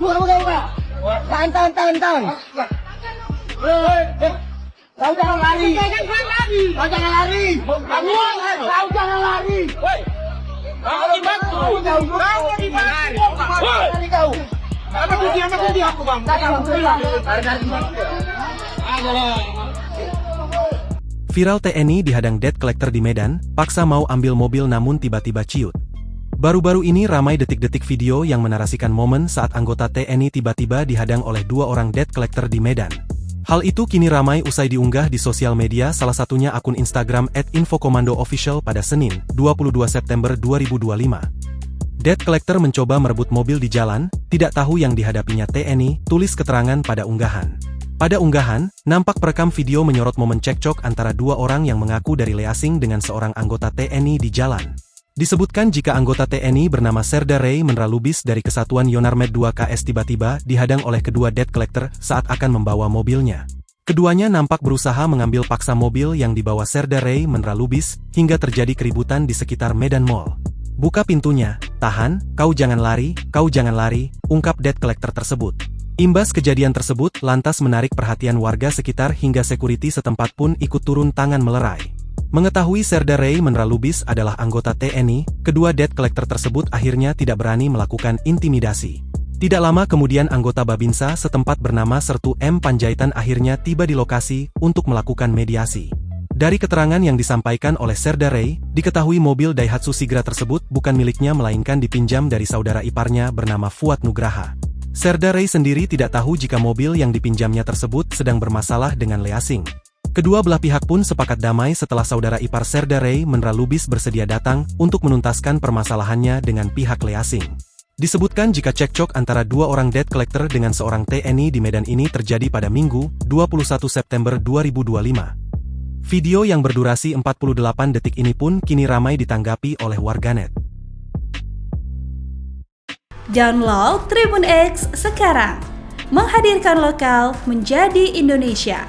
Buka. Tahan. Kau jangan lari. Kau jangan lari. Kau jangan lari. Kau apa tuh aku bang? Viral TNI dihadang debt collector di Medan, paksa mau ambil mobil namun tiba-tiba ciut. Baru-baru ini ramai detik-detik video yang menarasikan momen saat anggota TNI tiba-tiba dihadang oleh dua orang debt collector di Medan. Hal itu kini ramai usai diunggah di sosial media, salah satunya akun Instagram @infokomando_official pada Senin, 22 September 2025. Debt collector mencoba merebut mobil di jalan, tidak tahu yang dihadapinya TNI, tulis keterangan pada unggahan. Pada unggahan, nampak perekam video menyorot momen cekcok antara dua orang yang mengaku dari Leasing dengan seorang anggota TNI di jalan. Disebutkan jika anggota TNI bernama Serda Ray Menra Lubis dari Kesatuan Yonarmed 2 KS tiba-tiba dihadang oleh kedua debt collector saat akan membawa mobilnya. Keduanya nampak berusaha mengambil paksa mobil yang dibawa Serda Ray Menra Lubis, hingga terjadi keributan di sekitar Medan Mall. Buka pintunya, tahan, kau jangan lari, ungkap debt collector tersebut. Imbas kejadian tersebut lantas menarik perhatian warga sekitar hingga sekuriti setempat pun ikut turun tangan melerai. Mengetahui Serda Ray Menra Lubis adalah anggota TNI, kedua debt collector tersebut akhirnya tidak berani melakukan intimidasi. Tidak lama kemudian anggota Babinsa setempat bernama Sertu M. Panjaitan akhirnya tiba di lokasi untuk melakukan mediasi. Dari keterangan yang disampaikan oleh Serda Ray, diketahui mobil Daihatsu Sigra tersebut bukan miliknya melainkan dipinjam dari saudara iparnya bernama Fuad Nugraha. Serda Ray sendiri tidak tahu jika mobil yang dipinjamnya tersebut sedang bermasalah dengan Leasing. Kedua belah pihak pun sepakat damai setelah saudara ipar Serda Ray Menra Lubis bersedia datang untuk menuntaskan permasalahannya dengan pihak Leasing. Disebutkan jika cekcok antara dua orang debt collector dengan seorang TNI di Medan ini terjadi pada Minggu, 21 September 2025. Video yang berdurasi 48 detik ini pun kini ramai ditanggapi oleh warganet. Download Tribun X sekarang, menghadirkan lokal menjadi Indonesia.